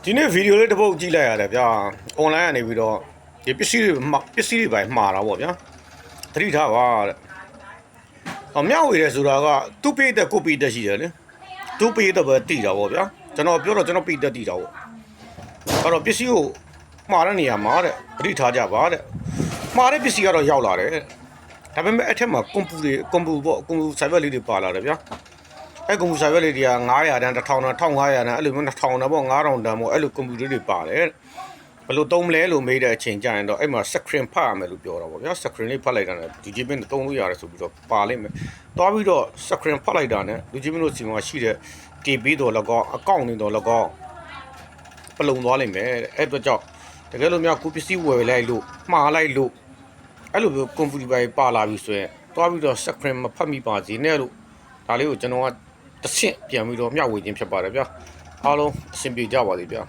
ဒီနေ့ဗီဒီယိုလေးတစ်ပုတ်ကြည့်လိုက်ရတယ်ဗျာ online ကနေပြီးတော့ဒီပစ္စည်းတွေပဲမှာတာပေါ့ဗျာသတိထားပါတဲ့အမြောက်ဝေတယ်ဆိုတာကသူ့ပိတ်တဲ့ကိုပိတ်တဲ့ရှိတယ်လေသူ့ပိတ်တဲ့ပဲတိတာပေါ့ဗျာကျွန်တော်ပြောတော့ကျွန်တော်ပိတ်တဲ့တိတာပေါ့အဲ့တော့ပစ္စည်းကိုမှာတဲ့နေရာမှာတဲ့သတိထားကြပါတဲ့မှာတဲ့ပစ္စည်းကတော့ရောက်လာတယ်ဒါပေမဲ့အဲ့ထက်မှာကွန်ပူဆိုင်ဘက်လေးတွေပါလာတယ်ဗျာအဲ့ကွန်ပျူတာပဲလေးတွေက900တန်း1000တန်း1500တန်းအဲ့လိုမျိုး2000တန်းပေါ့9000တန်းပေါ့အဲ့လိုကွန်ပျူတာတွေပါတယ်ဘယ်လိုသုံးမလဲလို့မေးတဲ့အချိန်ကျရင်တော့အဲ့မှာ screen ဖတ်ရမယ်လို့ပြောတာပေါ့ဗျာ screen လေးဖတ်လိုက်တာနဲ့ဒီ GB နဲ့သုံးလို့ရတယ်ဆိုပြီးတော့ပါလိမ့်မယ်သွားပြီးတော့ screen ဖတ်လိုက်တာနဲ့ဒီ GB တို့စီမှာရှိတဲ့ KB တော့လကောက်အကောင့်တွေတော့လကောက်ပလုံသွားလိမ့်မယ်အဲ့အတွက်ကြောင့်တကယ်လို့များကိုပစ္စည်းဝယ်လိုက်လို့မှားလိုက်လို့အဲ့လိုမျိုးကွန်ပျူတာပါလာပြီဆိုရင်သွားပြီးတော့ screen မဖတ်မိပါစေနဲ့လို့ဒါလေးကိုကျွန်တော်ကတစ်ဆင့်ပြန်ပြီးတော့မျှဝေခြင်းဖြစ်ပါတယ်ဗျာအားလုံးအဆင်ပြေကြပါစေဗျာ